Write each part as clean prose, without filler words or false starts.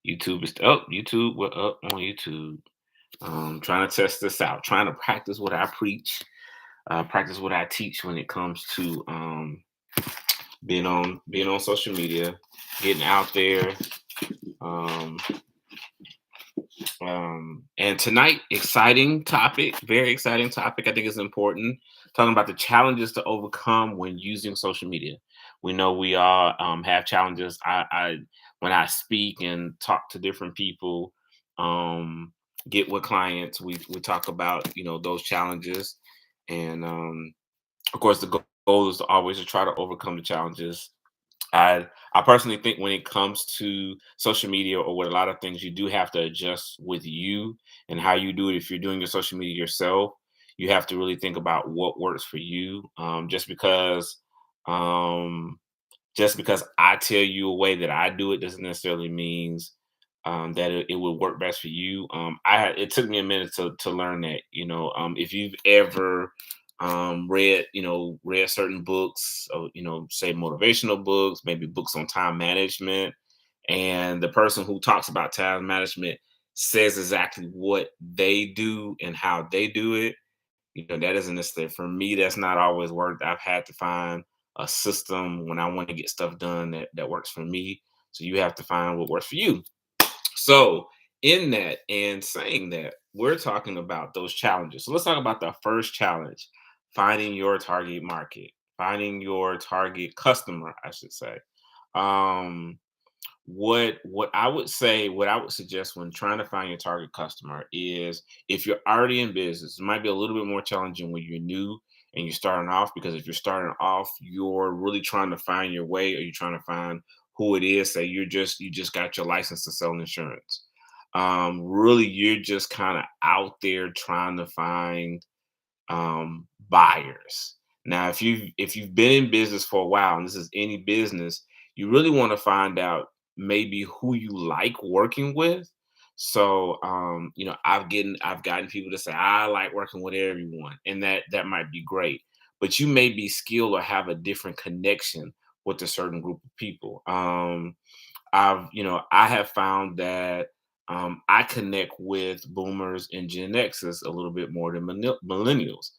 YouTube is up. YouTube, we're up on YouTube. Trying to test this out. Trying to practice what I preach. Practice what I teach when it comes to being on social media, getting out there. Um, and tonight, exciting topic, very exciting topic. I think it's important. Talking about the challenges to overcome when using social media. We know we all have challenges. I when I speak and talk to different people, um, get with clients, we talk about those challenges, and of course the goal is always to try to overcome the challenges. I personally think when it comes to social media or with a lot of things, you do have to adjust with you and how you do it. If you're doing your social media yourself, you have to really think about what works for you. Um, just because I tell you a way that I do it doesn't necessarily means that it will work best for you. It took me a minute to learn that. If you've ever read certain books, say motivational books, maybe books on time management, and the person who talks about time management says exactly what they do and how they do it. That isn't necessary for me. That's not always worked. I've had to find a system when I want to get stuff done that works for me. So you have to find what works for you. So, in that and saying that, we're talking about those challenges. So, let's talk about the first challenge, finding your target market, finding your target customer, I should say. Um, what I would suggest when trying to find your target customer is, if you're already in business, it might be a little bit more challenging when you're new and you're starting off, because if you're starting off, you're really trying to find your way, or you're trying to find who it is. Say you just got your license to sell insurance. Really, you're just kind of out there trying to find buyers. Now, if you've been in business for a while, and this is any business, you really want to find out maybe who you like working with. So, I've gotten people to say I like working with everyone, and that might be great. But you may be skilled or have a different connection with a certain group of people. I have found that I connect with boomers and Gen X's a little bit more than millennials.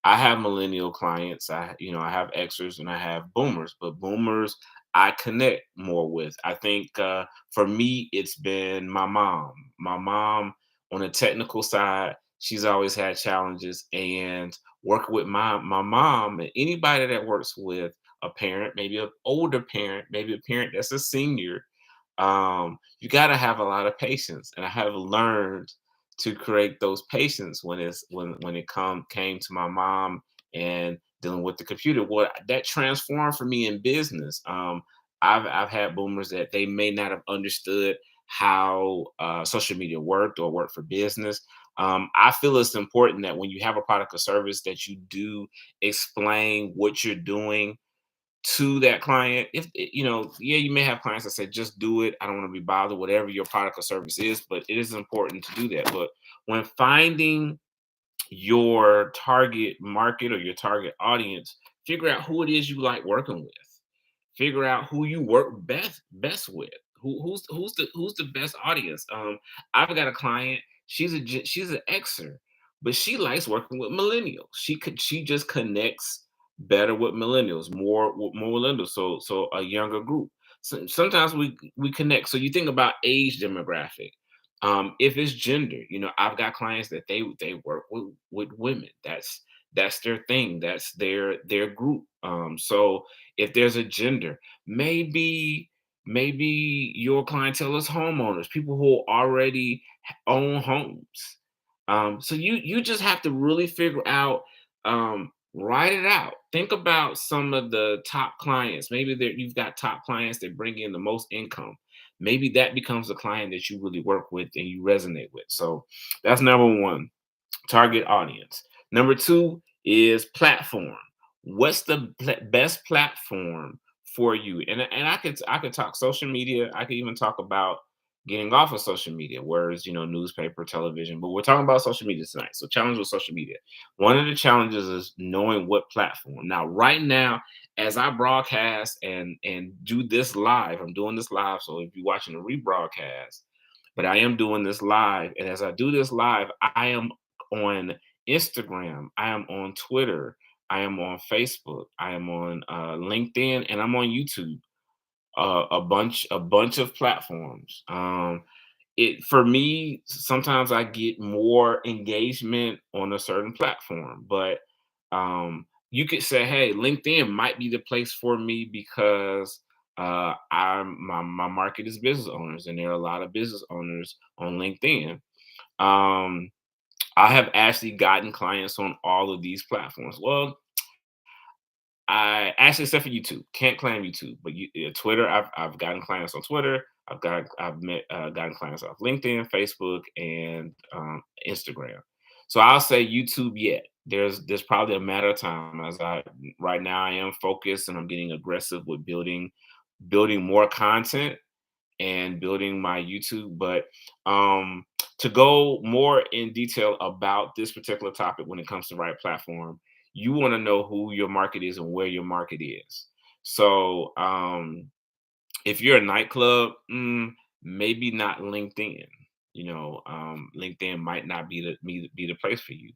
I have millennial clients. I have Xers and I have boomers, but boomers I connect more with. I think for me, it's been my mom. My mom, on the technical side, she's always had challenges, and working with my mom and anybody that works with a parent, maybe an older parent, maybe a parent that's a senior, you got to have a lot of patience, and I have learned to create those patience when it came to my mom and dealing with the computer. What that transformed for me in business. I've had boomers that they may not have understood how social media worked or worked for business. I feel it's important that when you have a product or service, that you do explain what you're doing to that client. If yeah, you may have clients that say just do it, I don't want to be bothered, whatever your product or service is, but it is important to do that. But when finding your target market or your target audience, figure out who it is you like working with. Figure out who you work best with. Who's the best audience. I've got a client, she's an Xer, but she likes working with millennials. She just connects better with millennials, more millennials, so a younger group. So sometimes we connect. So you think about age demographic. If it's gender, I've got clients that they work with women. That's their thing. That's their group. So if there's a gender, maybe your clientele is homeowners, people who already own homes. So you just have to really figure out, write it out. Think about some of the top clients. Maybe you've got top clients that bring in the most income. Maybe that becomes a client that you really work with and you resonate with. So that's number one, target audience. Number two is platform. What's the best platform for you? And I could talk social media. I could even talk about getting off of social media, whereas newspaper, television. But we're talking about social media tonight. So challenge with social media. One of the challenges is knowing what platform. Now, right now, as I broadcast and do this live, I'm doing this live. So if you're watching a rebroadcast, but I am doing this live. And as I do this live, I am on Instagram, I am on Twitter, I am on Facebook, I am on LinkedIn, and I'm on YouTube. A bunch of platforms. It for me, sometimes I get more engagement on a certain platform, but you could say, hey, LinkedIn might be the place for me because my market is business owners, and there are a lot of business owners on LinkedIn. Um, I have actually gotten clients on all of these platforms. Well, I actually, except for YouTube, can't claim YouTube, but Twitter, I've gotten clients on Twitter. I've gotten clients off LinkedIn, Facebook, and Instagram. So I'll say YouTube yet. There's probably a matter of time, as I right now I am focused and I'm getting aggressive with building more content and building my YouTube. But to go more in detail about this particular topic when it comes to right platform, you want to know who your market is and where your market is. So if you're a nightclub, maybe not LinkedIn. LinkedIn might not be the place for you.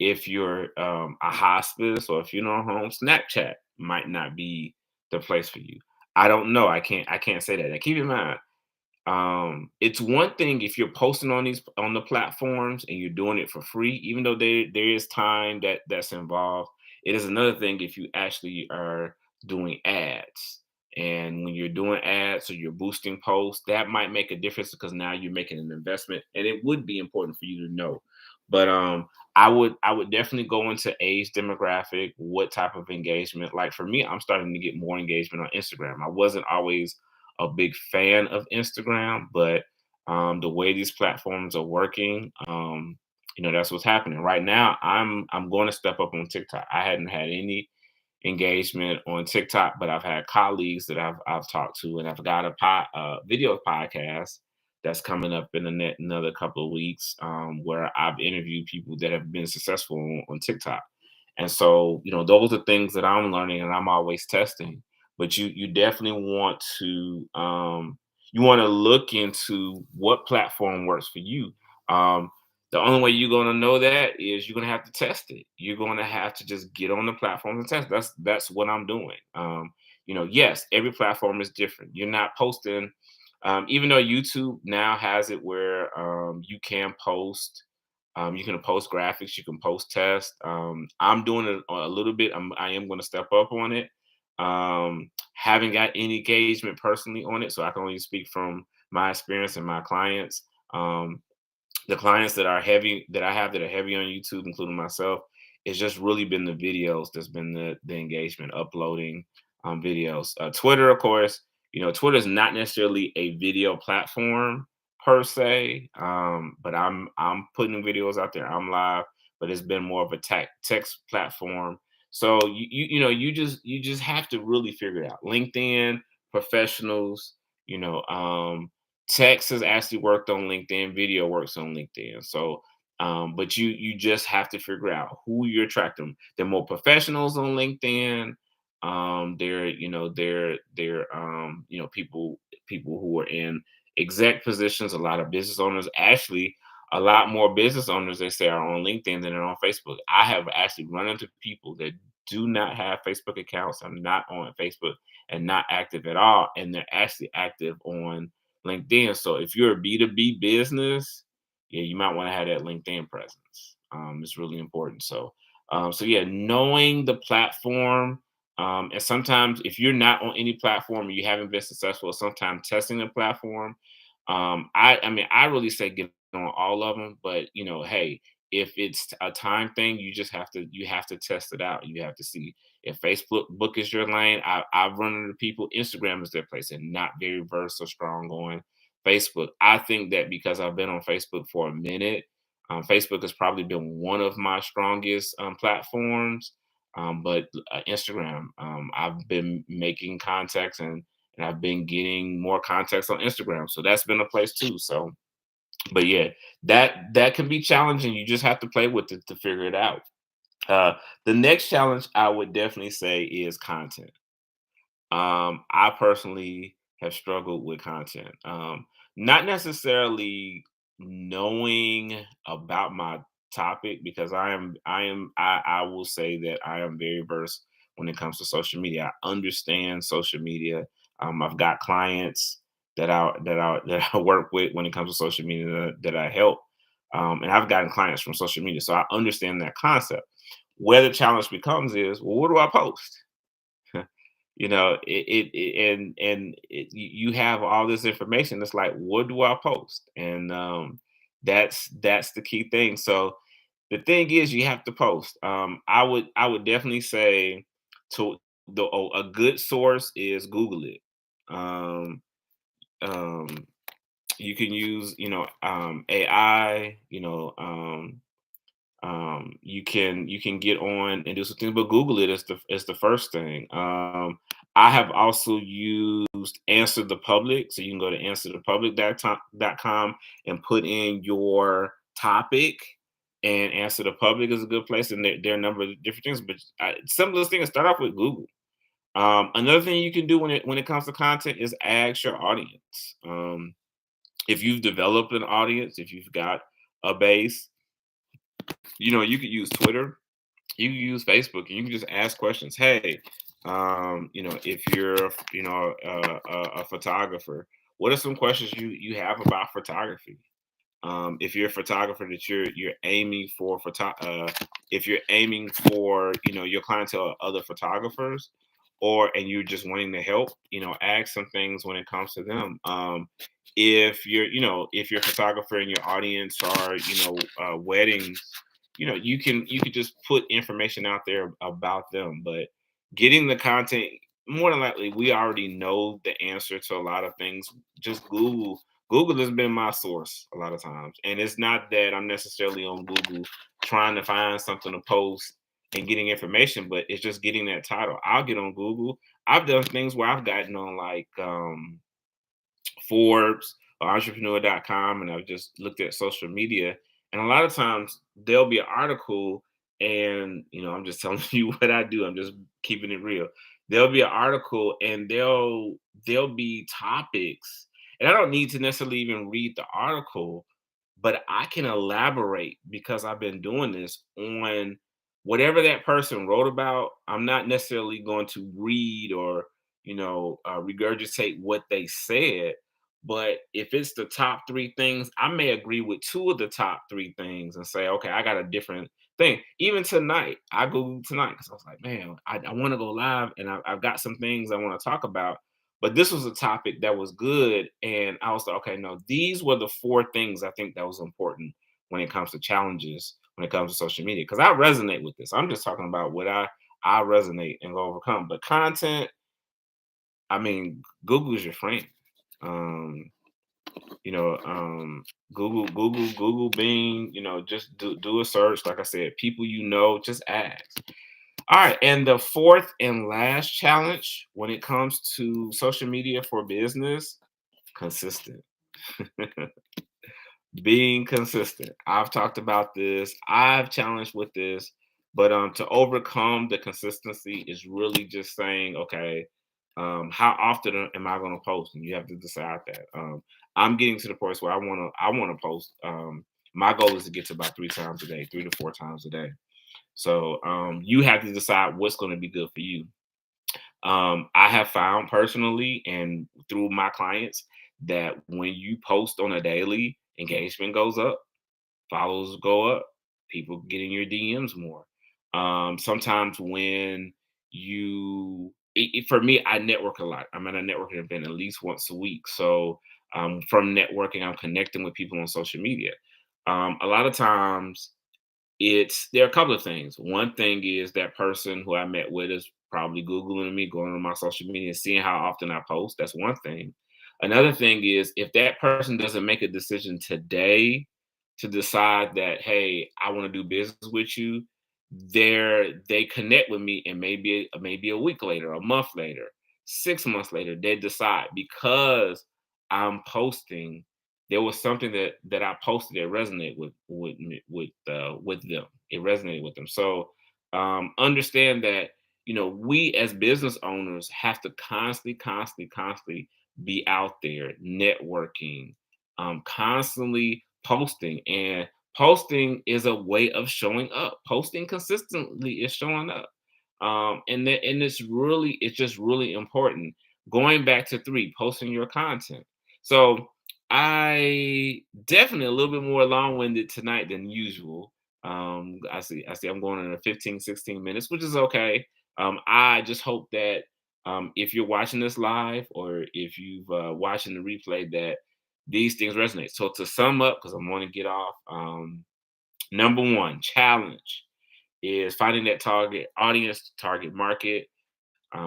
If you're a hospice or a funeral home, Snapchat might not be the place for you. I don't know. I can't say that. Now, keep in mind, it's one thing if you're posting on the platforms and you're doing it for free, even though there is time that's involved. It is another thing if you actually are doing ads. And when you're doing ads or you're boosting posts, that might make a difference because now you're making an investment, and it would be important for you to know. But I would definitely go into age demographic, what type of engagement. Like for me, I'm starting to get more engagement on Instagram. I wasn't always a big fan of Instagram, but the way these platforms are working, that's what's happening right now. I'm going to step up on TikTok. I hadn't had any engagement on TikTok, but I've had colleagues that I've talked to, and I've got video podcast that's coming up in another couple of weeks, where I've interviewed people that have been successful on TikTok. And so, those are things that I'm learning and I'm always testing. But you definitely want to look into what platform works for you. The only way you're going to know that is you're going to have to test it. You're going to have to just get on the platform and test. That's what I'm doing. Yes, every platform is different. You're not posting, even though YouTube now has it where you can post graphics, you can post tests. I'm doing it a little bit. I am going to step up on it. Haven't got any engagement personally on it, so I can only speak from my experience and my clients. The clients that I have that are heavy on YouTube, including myself, it's just really been the videos that's been the engagement, uploading videos. Twitter, of course, Twitter is not necessarily a video platform per se, but I'm putting videos out there. I'm live, but it's been more of a text platform. So you just have to really figure it out. LinkedIn professionals, you know, text has actually worked on LinkedIn, video works on LinkedIn. So, but you just have to figure out who you're attracting. They're more professionals on LinkedIn. They're people who are in exec positions. A lot of business owners, actually, a lot more business owners they say are on LinkedIn than are on Facebook. I have actually run into people that do not have Facebook accounts. I'm not on Facebook and not active at all, and they're actually active on LinkedIn. So if you're a B2B business, yeah, you might want to have that LinkedIn presence. It's really important. So yeah, knowing the platform, and sometimes if you're not on any platform and you haven't been successful, sometimes testing the platform. I mean, I really say get on all of them, but hey, if it's a time thing, you have to test it out. You have to see if Facebook is your lane. I've run into people, Instagram is their place, and not very versed or strong on Facebook. I think that because I've been on Facebook for a minute, Facebook has probably been one of my strongest platforms. But Instagram, I've been making contacts, and I've been getting more contacts on Instagram. So that's been a place too. So, but yeah, that can be challenging. You just have to play with it to figure it out. The next challenge I would definitely say is content. I personally have struggled with content. Not necessarily knowing about my topic because I will say that I am very versed when it comes to social media. I understand social media. I've got clients that I work with when it comes to social media that I help. And I've gotten clients from social media. So I understand that concept. Where the challenge becomes is, well, what do I post? You have all this information. It's like, what do I post? And that's the key thing. So the thing is, you have to post. I would definitely say to a good source is Google it. Um, um, you can use AI. You can get on and do some things, but Google it is the first thing. I have also used Answer the Public, so you can go to answerthepublic.com and put in your topic. And Answer the Public is a good place, and there are a number of different things. But simplest thing is start off with Google. Another thing you can do when it comes to content is ask your audience. If you've developed an audience, if you've got a base, you could use Twitter, you can use Facebook, and you can just ask questions. Hey, if you're, a photographer, what are some questions you have about photography? If you're a photographer that you're aiming for if you're aiming for your clientele are other photographers, and you're just wanting to help, ask some things when it comes to them. If you're a photographer and your audience are weddings, you can just put information out there about them. But getting the content, more than likely we already know the answer to a lot of things. Just Google has been my source a lot of times. And it's not that I'm necessarily on Google trying to find something to post and getting information, but it's just getting that title. I'll get on Google. I've done things where I've gotten on like Forbes or entrepreneur.com, and I've just looked at social media. And a lot of times there'll be an article, and I'm just telling you what I do. I'm just keeping it real. There'll be an article, and there'll be topics, and I don't need to necessarily even read the article, but I can elaborate because I've been doing this on whatever that person wrote about. I'm not necessarily going to read or regurgitate what they said, but if it's the top three things, I may agree with two of the top three things and say, okay, I got a different thing. Even tonight, I googled tonight because I was like, man, I want to go live, and I've got some things I want to talk about, but this was a topic that was good. And I was like, okay, no, these were the four things I think that was important when it comes to challenges, when it comes to social media. Because I resonate with this. I'm just talking about what I resonate and overcome. But content, I mean, Google is your friend. Um, you know, Google, Bing, just do a search. Like I said, people just ask. All right, and the fourth and last challenge when it comes to social media for business, consistent. Being consistent. I've talked about this. I've challenged with this, but to overcome the consistency is really just saying, okay, how often am I going to post? And you have to decide that. I'm getting to the point where I want to post. My goal is to get to about 3 times a day, 3 to 4 times a day. So you have to decide what's going to be good for you. I have found personally and through my clients that when you post on a daily, engagement goes up, follows go up, people get in your DMs more. Sometimes when for me, I network a lot. I'm at a networking event at least once a week. So from networking, I'm connecting with people on social media. A lot of times there are a couple of things. One thing is that person who I met with is probably Googling me, going on my social media, seeing how often I post. That's one thing. Another thing is if that person doesn't make a decision today to decide that, hey, I want to do business with you, they connect with me, and maybe a week later, a month later, 6 months later, they decide because I'm posting, there was something that I posted that resonated with them. It resonated with them. So understand that we as business owners have to constantly be out there networking, constantly posting, and posting is a way of showing up. Posting consistently is showing up. And it's just really important. Going back to three, posting your content. So I definitely a little bit more long-winded tonight than usual. I see I'm going in a 15, 16 minutes, which is okay. I just hope that if you're watching this live or if you've watching the replay, that these things resonate. So to sum up, because I'm going to get off, number one challenge is finding that target audience, target market.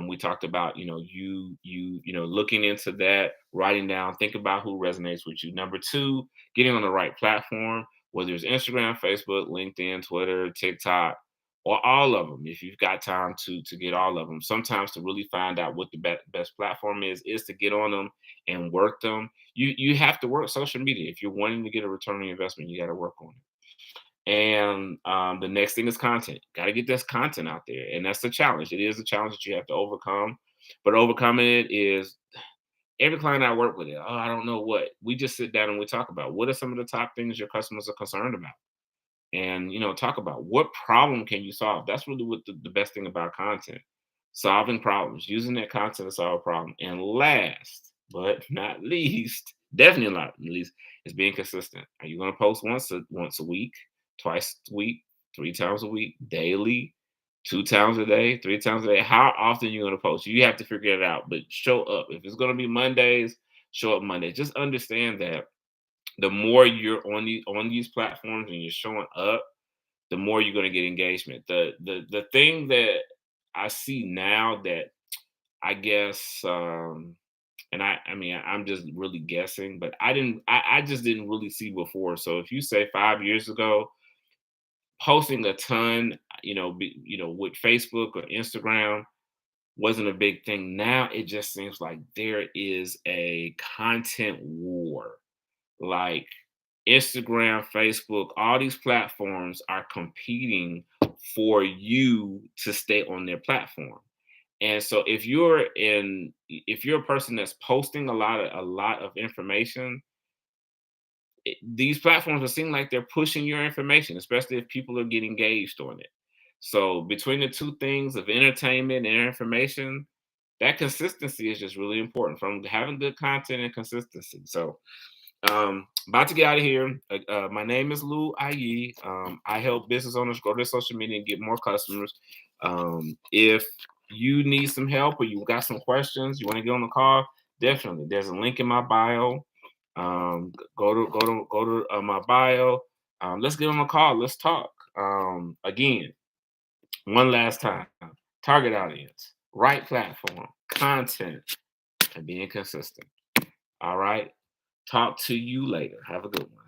We talked about, looking into that, writing down, think about who resonates with you. Number two, getting on the right platform, whether it's Instagram, Facebook, LinkedIn, Twitter, TikTok, or all of them. If you've got time to get all of them, sometimes to really find out what the best platform is to get on them and work them. You have to work social media if you're wanting to get a return on your investment. You got to work on it. And the next thing is content. Got to get this content out there, and that's the challenge. It is a challenge that you have to overcome, but overcoming it is every client I work with. It. Oh, I don't know what. We just sit down and we talk about what are some of the top things your customers are concerned about, and talk about what problem can you solve. That's really what the best thing about content: solving problems, using that content to solve a problem. And last but not least, definitely not least, is being consistent. Are you going to post once a week, twice a week, three times a week, daily, two times a day, three times a day? How often are you going to post? You have to figure it out, but show up. If it's going to be Mondays, show up Monday. Just understand that the more you're on these platforms and you're showing up, the more you're going to get engagement. The thing that I see now that I guess and I mean I'm just really guessing, but I just didn't really see before. So if you say 5 years ago, posting a ton, with Facebook or Instagram wasn't a big thing. Now it just seems like there is a content war. Like Instagram, Facebook, all these platforms are competing for you to stay on their platform. And so if you're a person that's posting a lot of information, these platforms will seem like they're pushing your information, especially if people are getting engaged on it. So between the two things of entertainment and information, that consistency is just really important from having good content and consistency. So about to get out of here. My name is Lou Ayi. I help business owners grow their social media and get more customers. If you need some help or you got some questions, you want to get on the call, definitely. There's a link in my bio. Go to my bio. Let's get on the call. Let's talk. Again, one last time. Target audience, right platform, content, and being consistent. All right. Talk to you later. Have a good one.